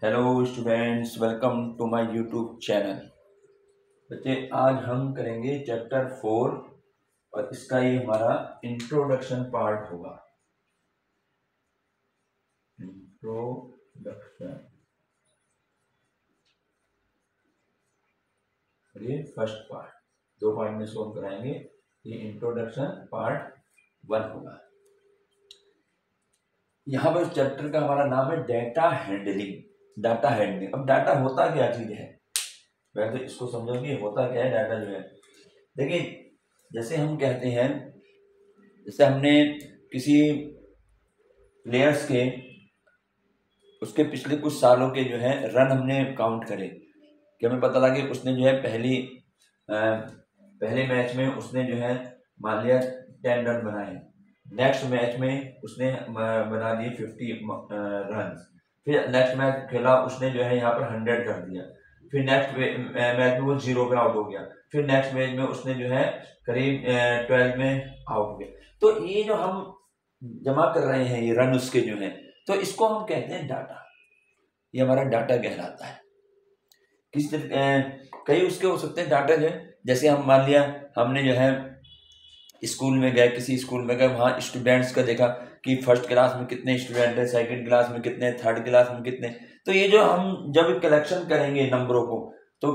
Hello students, welcome to my YouTube channel. बच्चे, आज हम करेंगे चैप्टर 4 और इसका ये हमारा इंट्रोडक्शन पार्ट होगा। इंट्रोडक्शन, ये फर्स्ट पार्ट, दो पार्ट में इसको हम कराएंगे। ये इंट्रोडक्शन पार्ट 1 होगा। यहाँ पर चैप्टर का हमारा नाम है डाटा हैंडलिंग। डाटा हैंडलिंग, अब डाटा होता क्या चीज है, वैसे इसको समझोगे होता क्या है डाटा जो है। देखिए, जैसे हम कहते हैं, जैसे हमने किसी प्लेयर्स के उसके पिछले कुछ सालों के जो है रन हमने काउंट करे, कि हमें पता लगा कि उसने जो है पहले मैच में उसने जो है मान लिया 10 रन बनाए, नेक्स्ट मैच में उसने बना दिए 50 रन, फिर नेक्स्ट मैच खेला उसने जो है यहाँ पर 100 कर दिया, फिर नेक्स्ट मैच में वो 0 पे आउट हो गया, फिर नेक्स्ट मैच में उसने जो है करीब 12 में आउट हो गया। तो ये जो हम जमा कर रहे हैं ये रन उसके जो है, तो इसको हम कहते हैं डाटा। ये हमारा डाटा कहलाता है। कई उसके हो सकते हैं डाटा जो है, जैसे हम मान लिया हमने जो है स्कूल में गए, किसी स्कूल में गए, वहाँ स्टूडेंट्स का देखा कि फर्स्ट क्लास में कितने स्टूडेंट है, सेकंड क्लास में कितने, थर्ड क्लास में कितने। तो ये जो हम जब कलेक्शन करेंगे नंबरों को, तो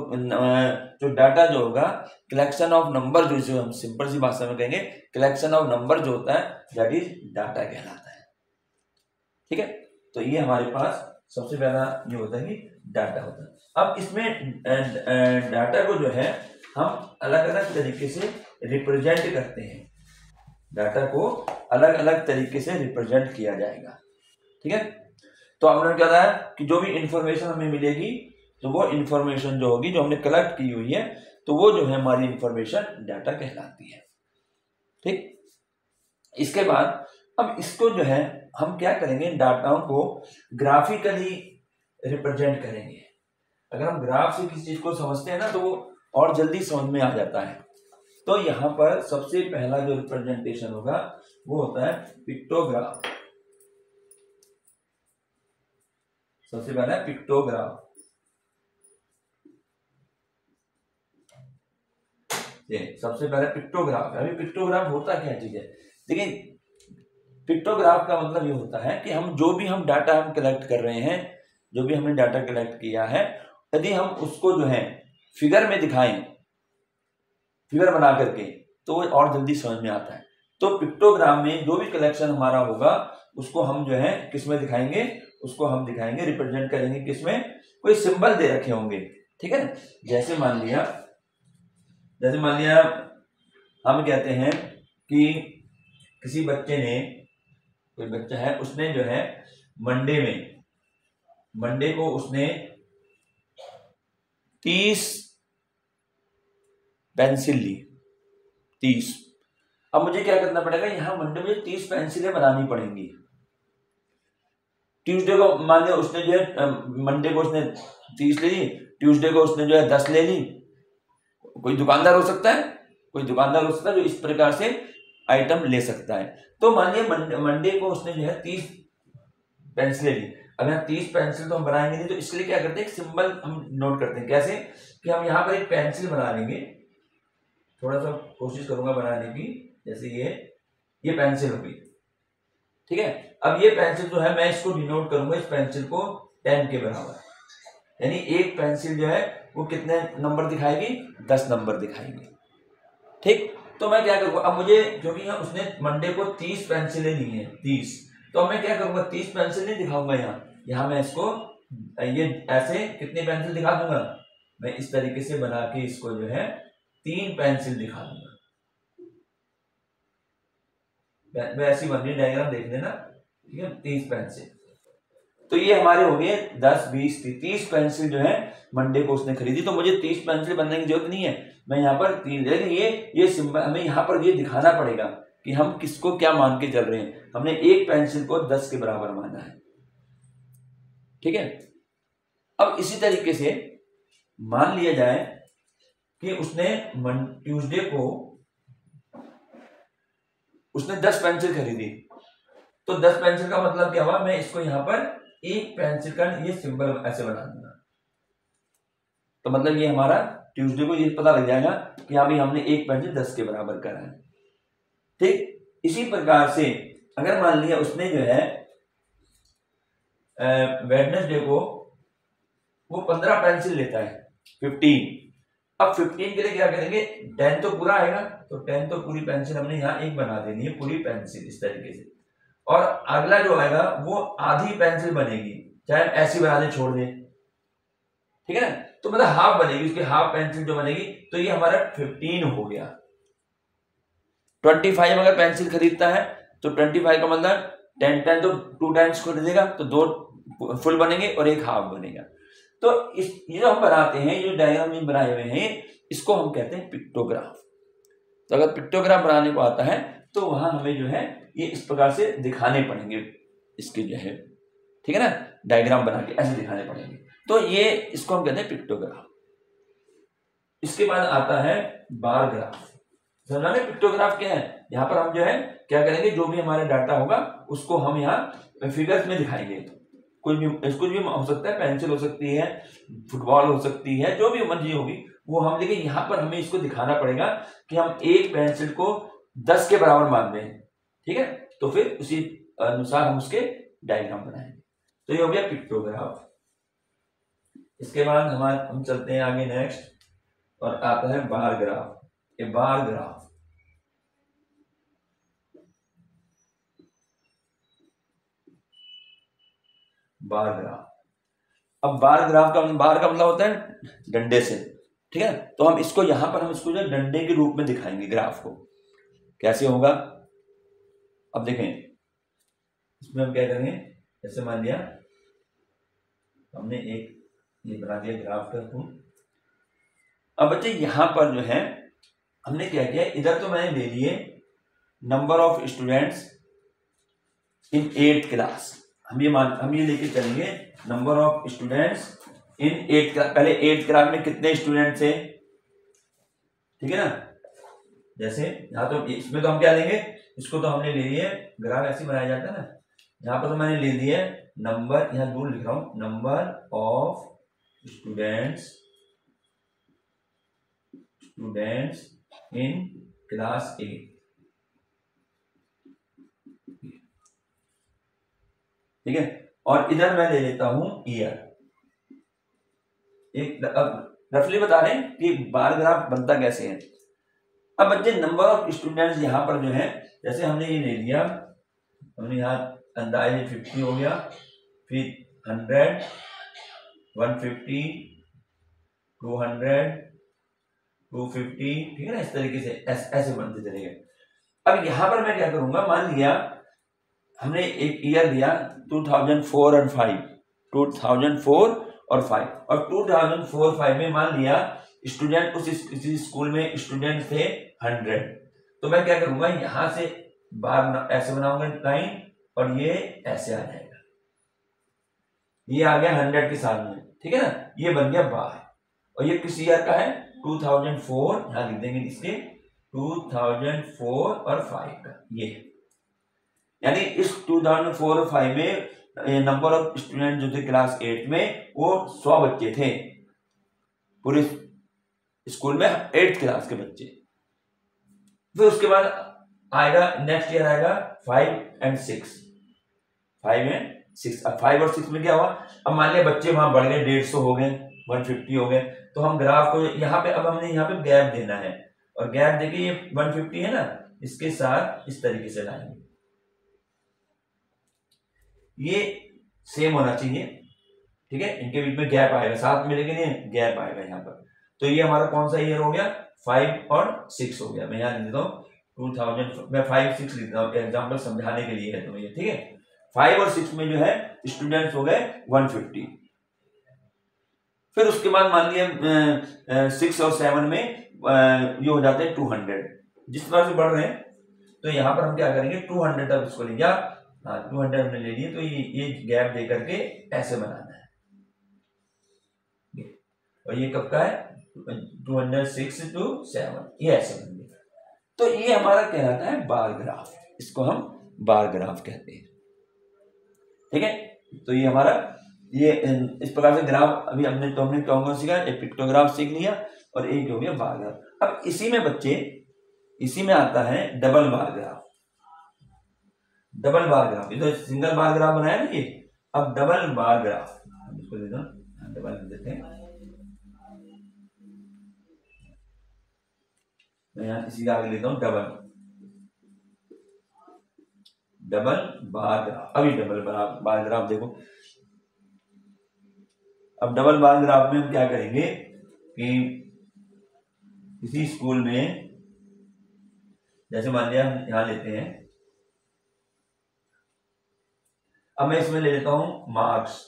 जो डाटा जो होगा, कलेक्शन ऑफ नंबर, जो हम सिंपल सी भाषा में कहेंगे कलेक्शन ऑफ नंबर जो होता है, दैट इज डाटा कहलाता है। ठीक है, तो ये हमारे पास सबसे पहला ये होता है कि डाटा होता है। अब इसमें डाटा को जो है हम अलग अलग तरीके से रिप्रेजेंट करते हैं। डाटा को अलग अलग तरीके से रिप्रेजेंट किया जाएगा। ठीक है, तो हमने क्या था कि जो भी इंफॉर्मेशन हमें मिलेगी, तो वो इंफॉर्मेशन जो होगी, जो हमने कलेक्ट की हुई है, तो वो जो है हमारी इंफॉर्मेशन डाटा कहलाती है। ठीक, इसके बाद अब इसको जो है हम क्या करेंगे, डाटाओं को ग्राफिकली रिप्रेजेंट करेंगे। अगर हम ग्राफ से किसी चीज को समझते हैं ना, तो वो और जल्दी समझ में आ जाता है। तो यहाँ पर सबसे पहला जो रिप्रेजेंटेशन होगा वो होता है पिक्टोग्राफ। सबसे पहला है पिक्टोग्राफ। सबसे पहले पिक्टोग्राफ। अभी पिक्टोग्राफ होता क्या चीज है, देखिए पिक्टोग्राफ का मतलब ये होता है कि हम जो भी हम डाटा हम कलेक्ट कर रहे हैं, जो भी हमने डाटा कलेक्ट किया है, यदि हम उसको जो है फिगर में दिखाएं, फिगर बना करके, तो वो और जल्दी समझ में आता है। तो पिक्टोग्राम में जो भी कलेक्शन हमारा होगा उसको हम जो है किस में दिखाएंगे, उसको हम दिखाएंगे, रिप्रेजेंट करेंगे किसमें, कोई सिंबल दे रखे होंगे। ठीक है ना, जैसे मान लिया हम कहते हैं कि किसी बच्चे ने, कोई बच्चा है, उसने जो है मंडे को उसने 30 पेंसिल ली, 30। अब मुझे क्या करना पड़ेगा, यहां मंडे में 30 पेंसिलें बनानी पड़ेंगी। ट्यूसडे को मान लिया उसने जो है मंडे को उसने 30 ले ली, ट्यूसडे को उसने जो है 10 ले ली। कोई दुकानदार हो सकता है, जो इस प्रकार से आइटम ले सकता है। तो मान लिया मंडे को उसने जो है 30 पेंसिलें ली। अब यहाँ 30 पेंसिल तो हम बनाएंगे नहीं, तो इसलिए क्या करते हैं, एक सिंबल हम नोट करते हैं। कैसे कि हम यहाँ पर एक पेंसिल बना लेंगे, थोड़ा सा कोशिश करूंगा बनाने की। जैसे ये पेंसिल होगी, ठीक है। अब ये पेंसिल जो है मैं इसको डिनोट करूंगा, इस पेंसिल को 10 के बराबर, यानी एक पेंसिल जो है वो कितने नंबर दिखाएगी, 10 नंबर दिखाएगी। ठीक, तो मैं क्या करूंगा, अब मुझे क्योंकि उसने मंडे को 30 पेंसिलें ली हैं, 30, तो मैं क्या करूंगा, 30 पेंसिल नहीं दिखाऊंगा यहाँ मैं इसको ये ऐसे कितनी पेंसिल दिखा दूंगा, मैं इस तरीके से बना के इसको जो है 3 पेंसिल दिखा दूंगा। ऐसी बन रही डायग्राम देख लेना, ठीक है। 30 पेंसिल, तो ये हमारे हो गए 10, 20, 30 पेंसिल जो है मंडे को उसने खरीदी। तो मुझे 30 पेंसिल बनने की जरूरत नहीं है, मैं यहाँ पर 3, लेकिन ये सिंबल हमें यहाँ पर ये दिखाना पड़ेगा कि हम किसको क्या मान के चल रहे हैं। हमने एक पेंसिल को 10 के बराबर माना है, ठीक है। अब इसी तरीके से मान लिया जाए कि उसने ट्यूसडे को उसने 10 पेंसिल खरीदी, तो 10 पेंसिल का मतलब क्या हुआ, मैं इसको यहाँ पर एक पेंसिल का ये सिंबल ऐसे बना दूंगा, तो मतलब ये हमारा ट्यूसडे को ये पता लग जाएगा कि हाँ भाई हमने एक पेंसिल 10 के बराबर करा है। ठीक इसी प्रकार से अगर मान लिया उसने जो है वेडनेसडे को वो 15 पेंसिल लेता है, 15, अब 15 के लिए क्या करेंगे, 10 तो पूरा आएगा, तो 10 तो पूरी पेंसिल हमने यहाँ एक बना देनी है, पूरी पेंसिल इस तरीके से, और अगला जो आएगा वो आधी पेंसिल बनेगी, चाहे ऐसी बना दे छोड़ दे, ठीक है ना, तो मतलब हाफ बनेगी, उसकी हाफ पेंसिल जो बनेगी, तो ये हमारा 15 हो गया। 25 अगर पेंसिल खरीदता है तो 25 का मतलब 10 तो 2 टाइम्स खरीदेगा, तो 2 फुल बनेंगे और एक हाफ बनेगा। तो ये जो हम बनाते हैं, ये जो डायग्राम में बनाए हुए हैं, इसको हम कहते हैं पिक्टोग्राफ। तो अगर पिक्टोग्राफ बनाने को आता है तो वहां हमें जो है ये इस प्रकार से दिखाने पड़ेंगे, इसके जो है, ठीक है ना, डायग्राम बना के ऐसे दिखाने पड़ेंगे, तो ये इसको हम कहते हैं पिक्टोग्राफ। इसके बाद आता है बार ग्राफ। समझा ना पिक्टोग्राफ क्या है, यहाँ पर हम जो है क्या करेंगे, जो भी हमारा डाटा होगा उसको हम यहाँ फिगर्स में दिखाएंगे, कुछ भी हो सकता है, पेंसिल हो सकती है, फुटबॉल हो सकती है, जो भी मर्जी होगी वो हम, लेकिन यहाँ पर हमें इसको दिखाना पड़ेगा कि हम एक पेंसिल को 10 के बराबर मान रहे हैं, ठीक है, तो फिर उसी अनुसार हम उसके डायग्राम बनाएंगे। तो ये हो गया पिक्टोग्राफ। इसके बाद हम चलते हैं आगे नेक्स्ट, और आता है बार ग्राफ। ये बार ग्राफ, बार ग्राफ, अब बार ग्राफ का बार का मतलब होता है डंडे से, ठीक है, तो हम इसको यहां पर हम इसको जो डंडे के रूप में दिखाएंगे ग्राफ को, कैसे होगा, अब देखें इसमें हम क्या करेंगे, जैसे मान लिया हमने एक ये बना दिया ग्राफ का टूल। अब बच्चे यहां पर जो है हमने क्या किया, इधर तो मैंने ले लिए number of students in 8th class, हम ये लेके चलेंगे number of students in 8th class. पहले 8th क्लास में कितने स्टूडेंट थे, ठीक है ना, जैसे यहाँ तो इसमें तो हम क्या लेंगे, इसको तो हमने ले लिए, ग्राफ ऐसे बनाया जाता है ना, यहाँ पर तो मैंने ले लिए नंबर, यहाँ दूर लिख रहा हूं, number of students in class 8, ठीक है, और इधर मैं ले लेता हूं ईयर। एक अब रफली बता रहे हैं कि बार ग्राफ बनता कैसे है। अब बच्चे नंबर ऑफ स्टूडेंट्स यहां पर जो है, जैसे हमने ये ले लिया, हमने यहाँ अंदाजे 50 हो गया, फिर 100, 150, 200, 250, ठीक है ना, इस तरीके से ऐसे बनते चलेंगे। अब यहां पर मैं क्या करूंगा, मान लिया हमने एक ईयर लिया 2004 और 5, 2004 और 5, और 2004-5 में मान लिया स्टूडेंट उस स्कूल में स्टूडेंट थे 100, तो मैं क्या करूंगा, यहां से बार ऐसे बनाऊंगा लाइन, और ये ऐसे आ जाएगा, ये आ गया 100 के साथ में, ठीक है ना, ये बन गया बार। और ये किस ईयर का है, 2004, यहां लिख देंगे इसके 2004 और 5 का, ये यानी इस 2004 और 5 में नंबर ऑफ स्टूडेंट जो थे क्लास 8 में वो 100 बच्चे थे पूरे स्कूल में, 8th क्लास के बच्चे। फिर उसके बाद आएगा नेक्स्ट ईयर आएगा 5 और 6, 5 और 6। अब 5 और 6 में क्या हुआ, अब मान लिया बच्चे वहां बढ़ गए, 150 हो गए, 150 हो गए, तो हम ग्राफ को यहाँ पे, अब हमने यहाँ पे गैप देना है, और गैप देखिए ये 150 है ना, इसके साथ इस तरीके से लाएंगे, ये सेम होना चाहिए, ठीक है, इनके बीच में गैप आएगा साथ में, लेकिन ये गैप आएगा यहाँ पर। तो ये हमारा कौन सा ईयर हो गया, 5 और 6 हो गया। मैं यहाँ लिख देता हूँ 2000, मैं 5-6 लिख देता हूँ एग्जाम्पल समझाने के लिए है तुम्हें, ठीक है। 5 और 6 में जो है स्टूडेंट्स हो गए 150। फिर उसके बाद मान लिया 6 और 7 में ये हो जाते हैं 200। जिस तरह से बढ़ रहे हैं तो यहाँ पर हम क्या करेंगे, 200 तक इसको ले गया, 200 हमने ले लिए, तो ये गैप दे करके ऐसे बनाना है, और ये कब का है, 206 to 7, ये ऐसे बन गया। तो ये हमारा कहलाता है बार ग्राफ, इसको हम बार ग्राफ कहते हैं, ठीक है। तो ये हमारा ये इस प्रकार से ग्राफ अभी हमने कौन कौन सीखा, एक पिक्टोग्राफ सीख लिया और एक हो गया बार ग्राफ। अब इसी में बच्चे, इसी में आता है double bar graph. Double bar graph, ये तो सिंगल बार ग्राफ बनाया ना ये, अब डबल बार ग्राफ इसको दे दो, डबल देते हैं, मैं यहाँ इसी का आगे लेता हूँ डबल बार ग्राफ। अभी डबल बार ग्राफ देखो, अब डबल बार ग्राफ में हम क्या करेंगे कि किसी स्कूल में, जैसे मान लिया हम यहां लेते हैं, अब मैं इसमें ले लेता हूं मार्क्स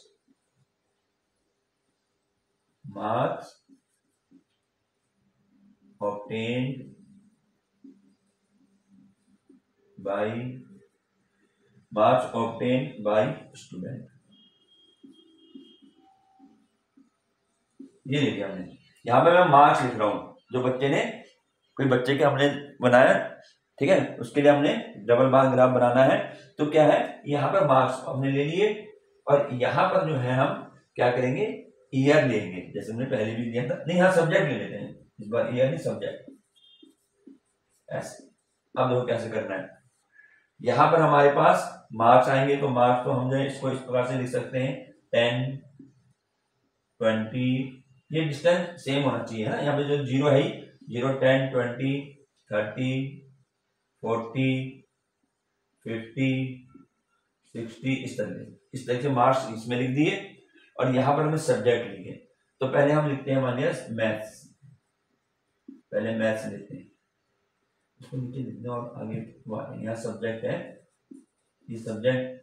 ऑब्टेन्ड बाय स्टूडेंट, ये लिख दिया हमने। यहां पे मैं मार्क्स लिख रहा हूं, जो बच्चे ने, कोई बच्चे के हमने बनाया, ठीक है, उसके लिए हमने डबल बार ग्राफ बनाना है। तो क्या है, यहाँ पर मार्क्स हमने ले लिए और यहाँ पर जो है हम क्या करेंगे, ईयर लेंगे, जैसे हमने पहले भी लिया था। नहीं, यहाँ सब्जेक्ट ले लेते हैं इस बार, ईयर नहीं सब्जेक्ट, ऐसे। अब देखो कैसे करना है, यहाँ पर हमारे पास मार्क्स आएंगे, तो मार्क्स तो हम जो है इसको इस प्रकार से लिख सकते हैं 10, 20, ये डिस्टेंस सेम होना चाहिए है ना, यहाँ पे जो जीरो है 0, 10, 20, 30, 40, 50, 60, इस तरह से मार्क्स इसमें लिख दिए और यहाँ पर हमें सब्जेक्ट लिखे। तो पहले हम लिखते हैं, मान लिया मैथ्स, पहले मैथ्स लिखते हैं, इसको नीचे लिखते हैं और आगे यहाँ सब्जेक्ट है, ये सब्जेक्ट,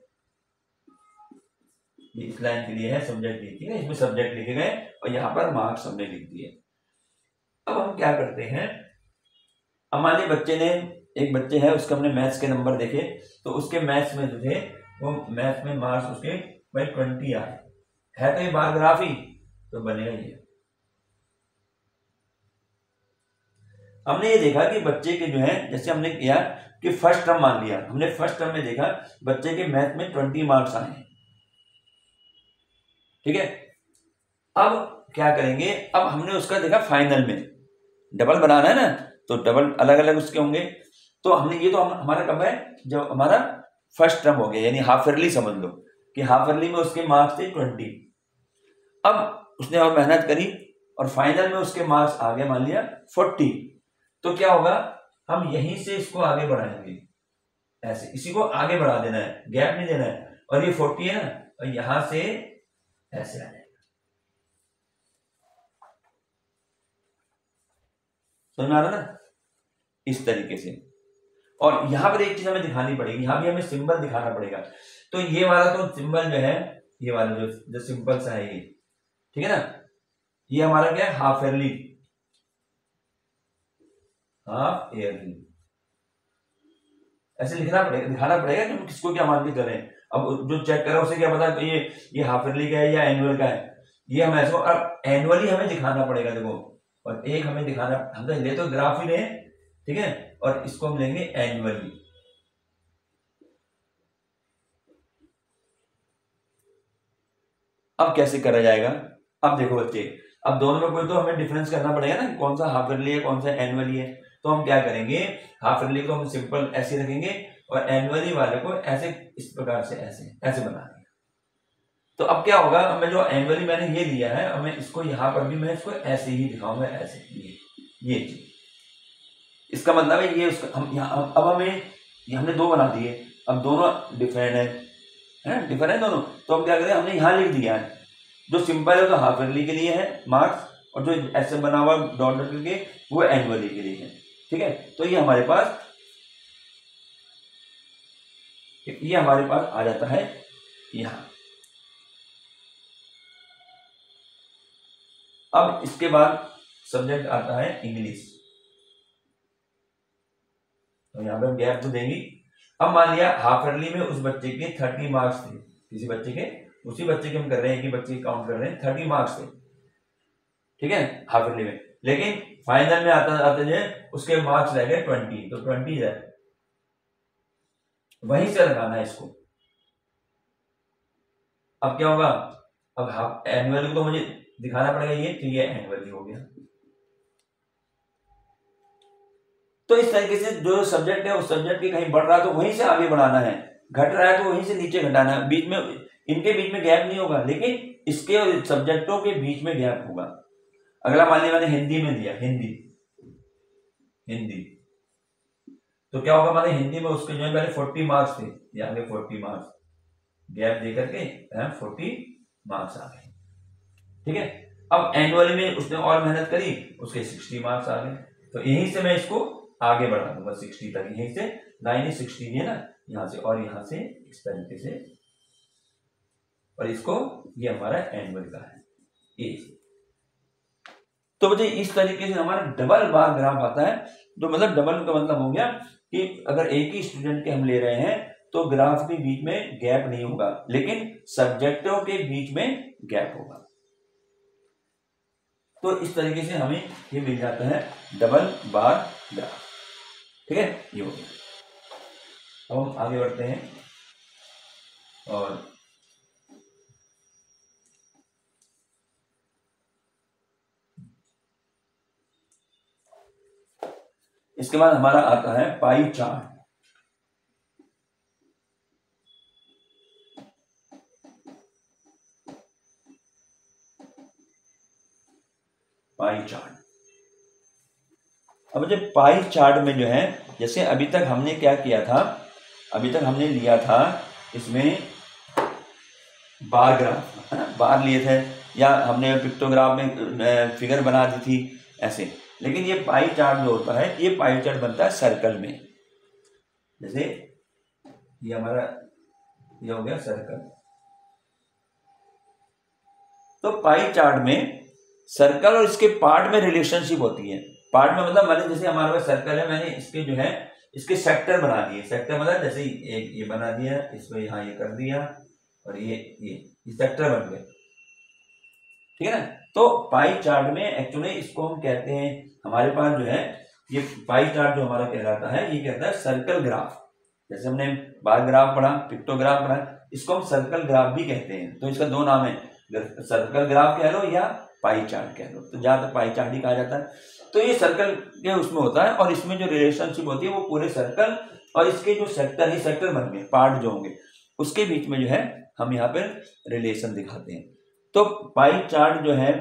ये इस लाइन के लिए है सब्जेक्ट, ठीक है, इसमें सब्जेक्ट लिखे गए और यहाँ पर मार्क्स हमने लिख दिए। अब हम क्या करते हैं, हमारे बच्चे ने, एक बच्चे है उसके हमने मैथ्स के नंबर देखे, तो उसके मैथ्स में जो थे वो मैथ्स में मार्क्स उसके भाई 20 आए, है तो ये बार ग्राफ ही, तो बनेगा ये। हमने ये देखा कि बच्चे के जो है, जैसे हमने किया कि फर्स्ट टर्म मान लिया, हमने फर्स्ट टर्म में देखा बच्चे के मैथ में 20 मार्क्स आए, ठीक है। अब क्या करेंगे, अब हमने उसका देखा फाइनल में, डबल बनाना है ना, तो डबल अलग अलग उसके होंगे, तो हमने ये तो हमारा कब है, जब हमारा फर्स्ट टर्म हो गया, यानी हाफ ईयरली समझ लो कि हाफ ईयरली में उसके मार्क्स थे 20। अब उसने और मेहनत करी और फाइनल में उसके मार्क्स आ गए मान लिया 40, तो क्या होगा, हम यहीं से इसको आगे बढ़ाएंगे, ऐसे इसी को आगे बढ़ा देना है, गैप नहीं देना है, और ये 40 है ना, और यहां से ऐसे आ जाएगा, समझ में आ रहा ना, इस तरीके से। और यहां पर एक चीज हमें दिखानी पड़ेगी, यहां भी हमें सिंबल दिखाना पड़ेगा। तो ये वाला तो सिंबल जो है, ये वाला जो सिंपल सा है ये, ठीक है ना, ये हमारा क्या है, हाफ ईयरली, ऐसे लिखना पड़ेगा, दिखाना पड़ेगा कि हम किसको क्या मान के चले। अब जो चेक करा उसे क्या पता कि ये हाफ ईयरली का है या एनुअल का है, ये हम ऐसे, अब एनुअली हमें दिखाना पड़ेगा, देखो, और एक हमें दिखाना, हम तो ले तो ग्राफ ही रहे, ठीक है, और इसको हम लेंगे एनुअली। अब कैसे करा जाएगा, अब देखो बच्चे, अब दोनों में कोई तो हमें डिफरेंस करना पड़ेगा ना, कौन सा हाफ ईयरली है कौन सा एनुअली है। तो हम क्या करेंगे, हाफ ईयरली को हम सिंपल ऐसे रखेंगे और एनुअली वाले को ऐसे, इस प्रकार से ऐसे ऐसे बना देंगे। तो अब क्या होगा, मैं जो एनुअली मैंने ये लिया है, अब मैं इसको यहां पर भी मैं इसको ऐसे ही दिखाऊंगा, ऐसे ये चीज, इसका मतलब है ये उसका, हम यहाँ अब हमें हमने दो बना दिए, अब दोनों डिफरेंट है डिफरेंट दोनों, तो हम क्या करें, हमने यहाँ लिख दिया है, जो सिंपल है तो हाफ ईयरली के लिए है मार्क्स, और जो ऐसे बना हुआ डॉट डॉट करके वो एनुअली के लिए है, ठीक है। तो ये हमारे पास आ जाता है यहाँ। अब इसके बाद सब्जेक्ट आता है इंग्लिश, तो यहाँ पे हम गैप तो देंगे। अब मान लिया हाफ ईयरली में उस बच्चे के 30 मार्क्स थे, किसी बच्चे के, उसी बच्चे के हम कर रहे हैं कि बच्चे काउंट कर रहे हैं, 30 मार्क्स थे, ठीक है, हाफ ईयरली में, लेकिन फाइनल में आते जो उसके मार्क्स रह गए 20, तो 20 है, वहीं से लगाना है इसको, अब क्या होगा, अब हाफ एनुअल को तो मुझे दिखाना पड़ेगा ये, तो ये एनुअल हो गया। तो इस तरीके से जो सब्जेक्ट है उस सब्जेक्ट की कहीं बढ़ रहा है तो वहीं से आगे बढ़ाना है, घट रहा है तो वहीं से नीचे घटाना है, बीच में इनके बीच में गैप नहीं होगा, लेकिन इसके और सब्जेक्टों के बीच में गैप होगा। अगला मान लिया मैंने हिंदी में दिया, हिंदी तो क्या होगा, मैंने हिंदी में उसके जो है पहले 40 मार्क्स थे, ये आगे 40 मार्क्स गैप दे करके 40 मार्क्स आ गए। ठीक है, अब एनुअल में उसने और मेहनत करी, उसके 60 मार्क्स आ गए, तो यहीं से मैं इसको आगे बढ़ा दूंगा 60 तक, यहीं से 960 है ना, यहां से और यहां से इस तरीके से, और इसको ये हमारा एनुअल का है ये। तो मुझे इस तरीके से हमारा डबल बार ग्राफ आता है। तो मतलब डबल का मतलब हो गया कि अगर एक ही स्टूडेंट के हम ले रहे हैं तो ग्राफ के बीच में गैप नहीं होगा, लेकिन सब्जेक्टों के बीच में गैप होगा। तो इस तरीके से हमें ये मिल जाता है डबल बार ग्राफ। ठीक है, ये हो गया। अब हम आगे बढ़ते हैं और इसके बाद हमारा आता है पाई चार्ट। पाई चार्ट, अब जब पाई चार्ट में जो है, जैसे अभी तक हमने क्या किया था, अभी तक हमने लिया था इसमें बार ग्राफ, है ना, बार लिए थे, या हमने पिक्टोग्राफ में फिगर बना दी थी ऐसे। लेकिन ये पाई चार्ट जो होता है, ये पाई चार्ट बनता है सर्कल में। जैसे ये हमारा ये हो गया सर्कल। तो पाई चार्ट में सर्कल और इसके पार्ट में रिलेशनशिप होती है। पार्ट में मतलब मैंने जैसे हमारे पास सर्कल है, मैंने इसके जो है इसके सेक्टर बना दिए। सेक्टर मतलब जैसे एक ये बना दिया, इसमें यहाँ ये कर दिया, और ये सेक्टर बन गए। ठीक है ना। तो पाई चार्ट में एक्चुअली इसको हम कहते हैं, हमारे पास जो है ये पाई चार्ट जो हमारा कहलाता है, ये कहता है सर्कल ग्राफ। जैसे हमने बार ग्राफ पढ़ा, पिक्टोग्राफ पढ़ा, इसको हम सर्कल ग्राफ भी कहते हैं। तो इसका दो नाम है, सर्कल ग्राफ कह लो या पाई चार्ट कह लो, तो ज्यादातर पाई चार्ट ही कहा जाता है। तो ये सर्कल के उसमें होता है, और इसमें जो रिलेशनशिप होती है वो पूरे सर्कल और इसके जो सेक्टर ही सेक्टर बन गए, पार्ट जो होंगे उसके बीच में जो है हम यहाँ पे रिलेशन दिखाते हैं। तो पाई चार्ट जो है,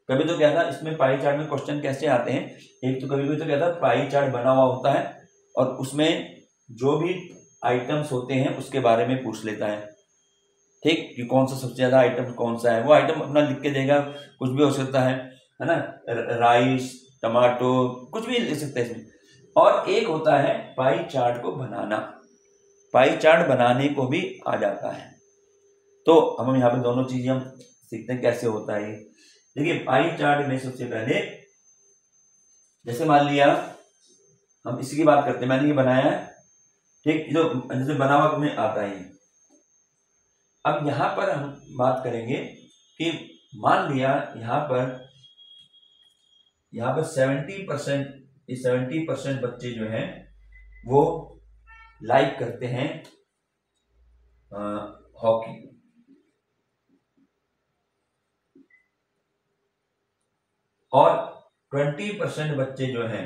कभी तो क्या था इसमें पाई चार्ट में क्वेश्चन कैसे आते हैं, एक तो कभी तो क्या था पाई चार्ट बना हुआ होता है और उसमें जो भी आइटम्स होते हैं उसके बारे में पूछ लेता है। ठीक, कि कौन सा सबसे ज्यादा आइटम कौन सा है, वो आइटम अपना लिख के देगा, कुछ भी हो सकता है ना, राइस, टमाटो, कुछ भी लिख सकते हैं इसमें। और एक होता है पाई चार्ट को बनाना, पाई चार्ट बनाने को भी आ जाता है। तो हम यहाँ पे दोनों चीजें हम सीखते हैं कैसे होता है ये। देखिए पाई चार्ट में सबसे पहले, जैसे मान लिया हम इसी की बात करते हैं, मैंने ये बनाया है, ठीक, जो जैसे बना हुआ में आता है। अब यहां पर हम बात करेंगे कि मान लिया यहां पर 70%, 70% बच्चे जो हैं वो लाइक करते हैं हॉकी, और 20% बच्चे जो हैं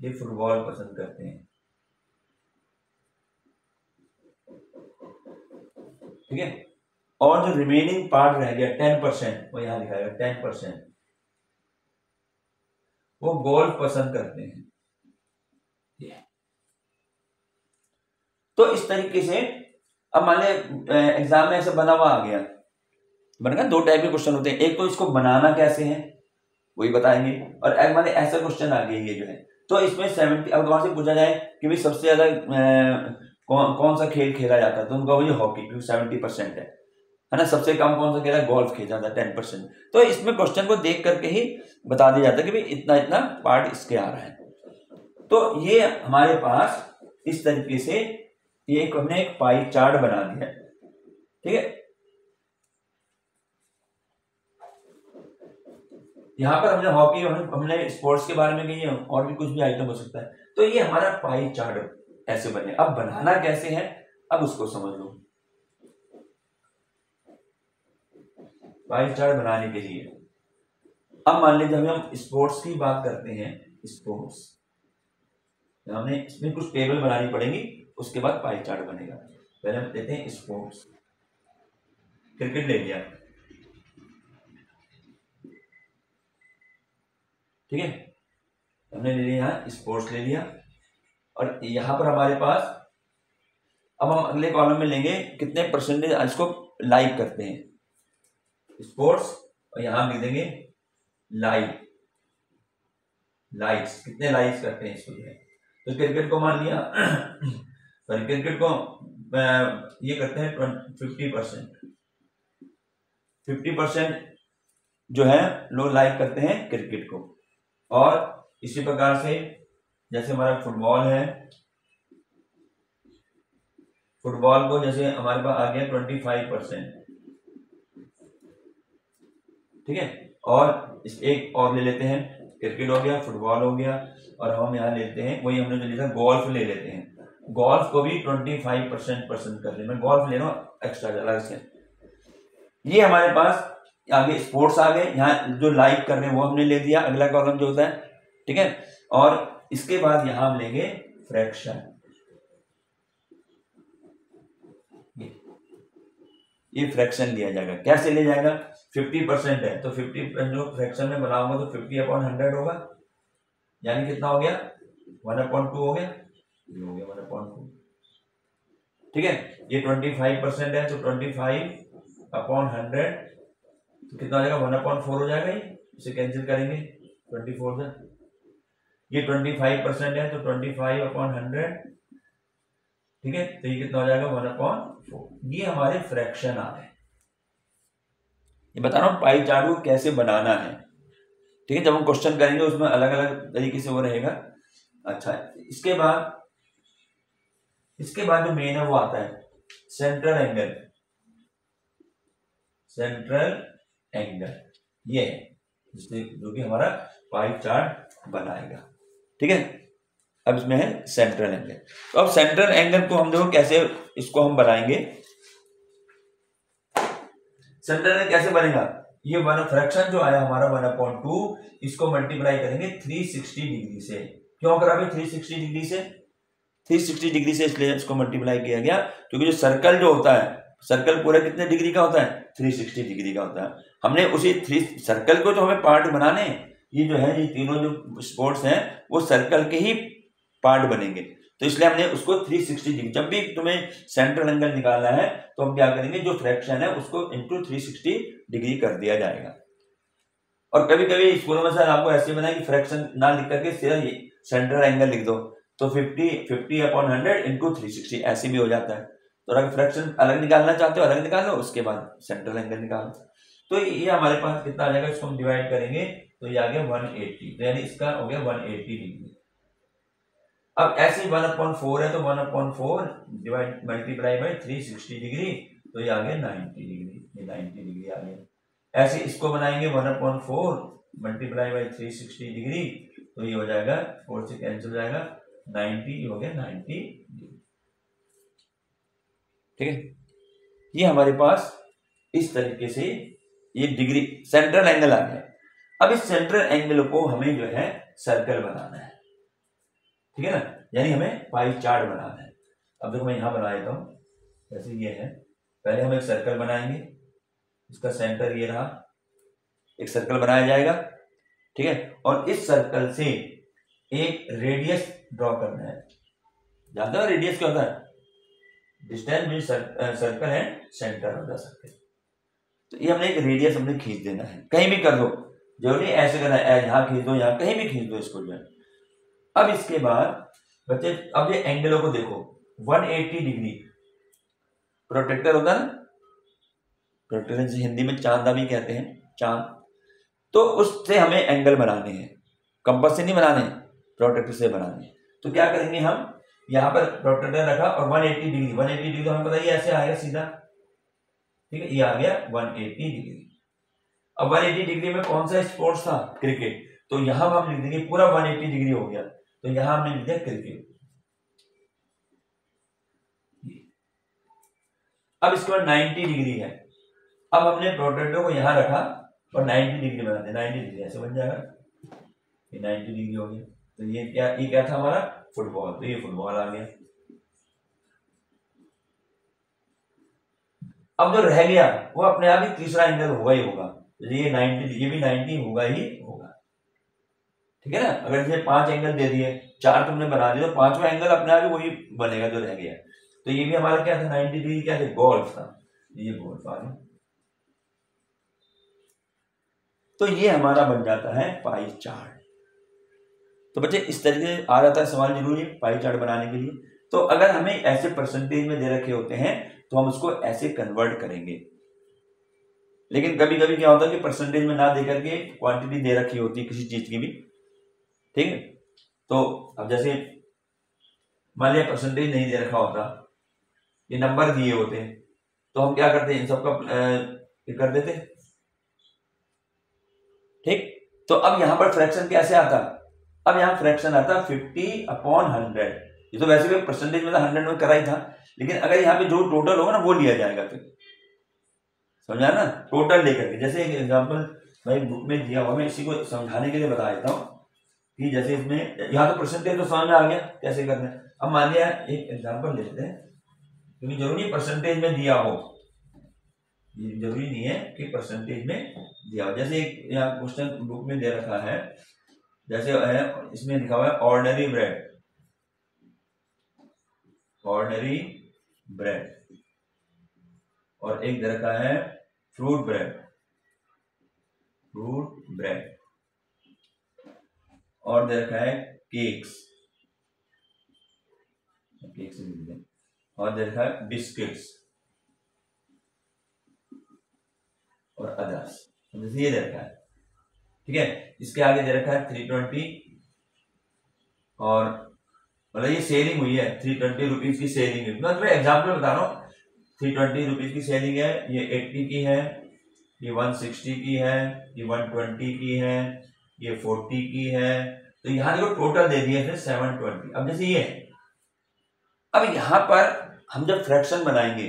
ये फुटबॉल पसंद करते हैं। ठीक है, और जो रिमेनिंग पार्ट रह गया 10%, वो यहां लिखा है 10%, वो गोल्फ पसंद करते हैं। तो इस तरीके से अब मान लिया एग्जाम में ऐसा बना हुआ आ गया, बन गया। दो टाइप के क्वेश्चन होते हैं, एक तो इसको बनाना कैसे है वही बताएंगे, और एक माने ऐसा क्वेश्चन आ गया ये जो है। तो इसमें 70, अब वहां से पूछा जाए कि भाई सबसे ज्यादा कौन सा खेल खेला जाता है, तो उनका वही हॉकी, क्योंकि 70% है ना। सबसे कम कौन सा खेला, गोल्फ खेला जाता है 10%। तो इसमें क्वेश्चन को देख करके ही बता दिया जाता है कि भाई इतना इतना पार्ट इसके आ रहा है। तो ये हमारे पास इस तरीके से ये हमने एक पाई चार्ट बना दिया। ठीक है, यहाँ पर हमने हॉकी, हमने स्पोर्ट्स के बारे में कही है, और भी कुछ भी आइटम हो सकता है। तो ये हमारा पाई चार्ट ऐसे बने। अब बनाना कैसे है, अब उसको समझ लो। पाई चार्ट बनाने के लिए अब मान लीजिए हम स्पोर्ट्स की बात करते हैं, स्पोर्ट्स हमने इसमें कुछ टेबल बनानी पड़ेगी, उसके बाद पाई चार्ट बनेगा। पहले हम देते हैं स्पोर्ट्स, क्रिकेट ले लिया, ठीक है, हमने ले लिया यहाँ स्पोर्ट्स ले लिया, और यहाँ पर हमारे पास अब हम अगले कॉलम में लेंगे कितने परसेंटेज इसको लाइक करते हैं, स्पोर्ट्स, और यहां लिख देंगे लाइक, लाइक्स कितने लाइक्स करते हैं इसको जो है। तो क्रिकेट को मान लिया सॉरी क्रिकेट को ये करते हैं 50%, 50% जो है लोग लाइक करते हैं क्रिकेट को। और इसी प्रकार से जैसे हमारा फुटबॉल है, फुटबॉल को जैसे हमारे पास आ गया 25%, ठीक है। और इस एक और ले लेते हैं, क्रिकेट हो गया, फुटबॉल हो गया, और हम यहाँ लेते हैं वही हमने जो लिखा गोल्फ ले लेते हैं, गोल्फ को भी 25% पसंद कर ले, मैं गोल्फ ले रहा हूँ एक्स्ट्रा अलग से। ये हमारे पास आगे स्पोर्ट्स आ गए, यहाँ जो लाइक कर रहे हैं वो हमने ले दिया, अगला कॉलम जो होता है, ठीक है। और इसके बाद यहाँ हम लेंगे फ्रैक्शन, ये फ्रैक्शन लिया जाएगा, कैसे लिया जाएगा, 50% है तो 50 जो फ्रैक्शन में बनाऊंगा तो 50/100 होगा, यानी कितना हो गया 1/2 हो गया, ये हो गया 1/2, ठीक है। ये 25% है तो 25/100 तो कितना हो जाएगा 1/4 हो जाएगा, इसे कैंसिल करेंगे 24 से। ये 25% है तो 25/100, ठीक है, तो ये कितना हो जाएगा 1/4। ये हमारे फ्रैक्शन आ गए। ये बता रहा हूं पाई चार्ट को कैसे बनाना है, ठीक है, जब हम क्वेश्चन करेंगे उसमें अलग अलग तरीके से वो रहेगा। अच्छा, इसके बाद जो मेन है वो आता है सेंट्रल एंगल, सेंट्रल एंगल ये है जिससे जो कि हमारा पाई चार्ट बनाएगा, ठीक है। अब इसमें है सेंट्रल एंगल, तो अब सेंट्रल एंगल को हम देखो कैसे इसको हम बनाएंगे। सेंट्रल एंगल कैसे बनेगा, ये वन फ्रैक्शन जो आया हमारा 1/2 इसको मल्टीप्लाई करेंगे 360 डिग्री से। क्यों करा भाई 360 डिग्री से, 360 डिग्री से इसलिए इसको मल्टीप्लाई किया गया क्योंकि जो सर्कल जो होता है, सर्कल पूरा कितने डिग्री का होता है 360 डिग्री का होता है। हमने उसी सर्कल को जो हमें पार्ट बनाने, ये जो है ये तीनों जो स्पोर्ट्स हैं वो सर्कल के ही पार्ट बनेंगे, तो इसलिए हमने उसको 360 डिग्री, जब भी तुम्हें सेंट्रल एंगल निकालना है तो हम क्या करेंगे जो फ्रैक्शन है उसको इंटू 360 डिग्री कर दिया जाएगा। और कभी कभी स्कूलों में सर आपको ऐसे बनाया कि फ्रैक्शन ना लिख करके सिर्फ सेंट्रल एंगल लिख दो, तो 50/100 इंटू 360 ऐसे भी हो जाता है। तो अगर फ्रैक्शन अलग निकालना चाहते हो अलग निकाल लो, उसके बाद सेंट्रल एंगल निकालो। तो ये हमारे पास कितना आ जाएगा, इसको हम डिवाइड करेंगे तो ये आ गया 180, तो यानी इसका हो गया 180 डिग्री। अब ऐसे 1/4 है तो 1/4 डिवाइड मल्टीप्लाई बाय 360 डिग्री, तो ये आ गया 90 डिग्री, ये 90 डिग्री आ गया। ऐसे इसको बनाएंगे 1/4 मल्टीप्लाई बाय 360 डिग्री, तो ये हो जाएगा 4 से कैंसिल हो जाएगा 90, हो गया 90 डिग्री, ठीक है। ये हमारे पास इस तरीके से ये डिग्री सेंट्रल एंगल आ गया। अब इस सेंट्रल एंगल को हमें जो है सर्कल बनाना है, ठीक है ना, यानी हमें पाई चार्ट बनाना है। अब देखो मैं यहां बना देता हूं, जैसे ये है, पहले हम एक सर्कल बनाएंगे, इसका सेंटर ये रहा, एक सर्कल बनाया जाएगा, ठीक है। और इस सर्कल से एक रेडियस ड्रॉ करना है। जानते हो रेडियस क्या होता है, distance between circle and centre of the circle. तो ये हमने एक रेडियस हमने खींच देना है, कहीं भी कर दो, जरूरी ऐसे करना है, यहां खींच दो, यहां कहीं भी खींच दो इसको जो है। अब इसके बाद बच्चे अब ये एंगलों को देखो, 180 डिग्री प्रोटेक्टर होता है ना, प्रोटेक्टर हिंदी में चांदा भी कहते हैं, चांद, तो उससे हमें एंगल बनाने हैं, कंपास से नहीं बनाने, प्रोटेक्टर से बनाने। तो क्या करेंगे हम, यहां पर प्रोटेक्टर रखा और 180 डिग्री, 180 डिग्री तो हमें पता ही ऐसे आएगा सीधा, ठीक है, ये आ गया 180 डिग्री। अब 180 डिग्री में कौन सा स्पोर्ट्स था, क्रिकेट, तो यहां हम लिख देंगे पूरा 180 डिग्री हो गया, तो यहां हमने लिख दिया क्रिकेट। अब इसके बाद 90 डिग्री है, अब हमने प्रोटेक्टर को यहाँ रखा और 90 डिग्री बना दिया, 90 डिग्री ऐसे बन जाएगा, ये 90 डिग्री हो गया। तो ये क्या था हमारा फुटबॉल, तो ये फुटबॉल आ गया। अब जो रह गया वो अपने आप ही तीसरा एंगल होगा ही होगा, तो ये 90, ये भी 90 होगा ही होगा, ठीक है ना। अगर जैसे 5 एंगल दे दिए, 4 तुमने बना दिए, तो 5वां एंगल अपने आप ही वही बनेगा जो रह गया। तो ये भी हमारा क्या था 90 डिग्री, क्या था गोल्फ था, ये गोल्फ आ गया। तो ये हमारा बन जाता है पाई चार्ट। तो बच्चे इस तरीके से आ जाता है सवाल जरूरी है पाई चार्ट बनाने के लिए। तो अगर हमें ऐसे परसेंटेज में दे रखे होते हैं तो हम उसको ऐसे कन्वर्ट करेंगे। लेकिन कभी कभी क्या होता है कि परसेंटेज में ना देकर के क्वांटिटी दे रखी होती है किसी चीज की भी, ठीक है। तो अब जैसे मान लिया परसेंटेज नहीं दे रखा होता, ये नंबर दिए होते हैं, तो हम क्या करते हैं इन सबका कर देते, ठीक। तो अब यहां पर फ्रैक्शन कैसे आता, अब यहाँ फ्रैक्शन आता 50/100। ये तो वैसे भी परसेंटेज में 100 में करा ही था, लेकिन अगर यहाँ पे जो टोटल होगा ना वो लिया जाएगा, फिर समझा ना, टोटल लेकर के। जैसे एक एग्जांपल भाई बुक में दिया हुआ, मैं इसी को समझाने के लिए बता देता हूँ कि जैसे इसमें यहाँ तो परसेंटेज तो समझ में आ गया कैसे करना है। अब मान लिया एक एग्जाम्पल लेते हैं, क्योंकि जरूरी परसेंटेज में दिया हो, ये जरूरी नहीं है कि परसेंटेज में दिया हो। जैसे एक यहाँ क्वेश्चन बुक में दे रखा है, जैसे है इसमें लिखा हुआ है ऑर्डिनरी ब्रेड, ऑर्डिनरी ब्रेड, और एक दे रखा है फ्रूट ब्रेड, फ्रूट ब्रेड, और दे रखा है केक्स, केक्स, और दे रखा है बिस्किट्स और अदर्स, जैसे ये दे रखा है, ठीक है। इसके आगे दे रखा है 320, और मतलब ये सेलिंग हुई है 320 रुपीज की सेलिंग है, मैं एग्जाम्पल बता रहा हूँ। 320 रुपीज की सेलिंग है, ये 80 की है, ये 160 की है, ये 120 की है, ये 40 की है। तो यहाँ देखो टोटल दे दिए थे 720। अब जैसे ये है, अब यहाँ पर हम जब फ्रैक्शन बनाएंगे,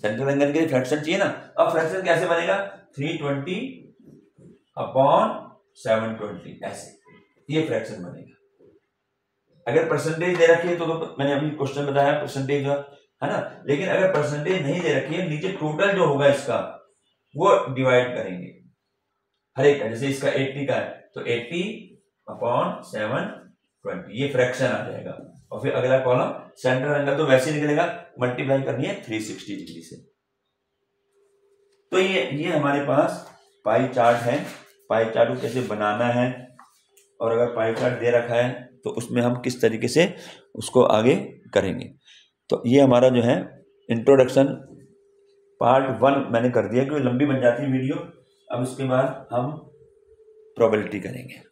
सेंट्रल एंगल के लिए फ्रैक्शन चाहिए ना, अब फ्रैक्शन कैसे बनेगा 320/720 ऐसे, ये फ्रैक्शन बनेगा। अगर परसेंटेज दे रखी है तो मैंने अभी क्वेश्चन बताया परसेंटेज है ना, लेकिन अगर परसेंटेज नहीं दे रखी है, नीचे टोटल जो होगा इसका वो डिवाइड करेंगे हर एक का। जैसे इसका 80 का है तो 80/720, ये फ्रैक्शन आ जाएगा। और फिर अगला कॉलम सेंट्रल एंगल तो वैसे निकलेगा, मल्टीप्लाई करनी है 360 डिग्री से। तो ये हमारे पास पाई चार्ट है। पाई चार्ट को कैसे बनाना है, और अगर पाई चार्ट दे रखा है तो उसमें हम किस तरीके से उसको आगे करेंगे। तो ये हमारा जो है इंट्रोडक्शन पार्ट 1 मैंने कर दिया, क्योंकि लंबी बन जाती है वीडियो। अब इसके बाद हम प्रोबेबिलिटी करेंगे।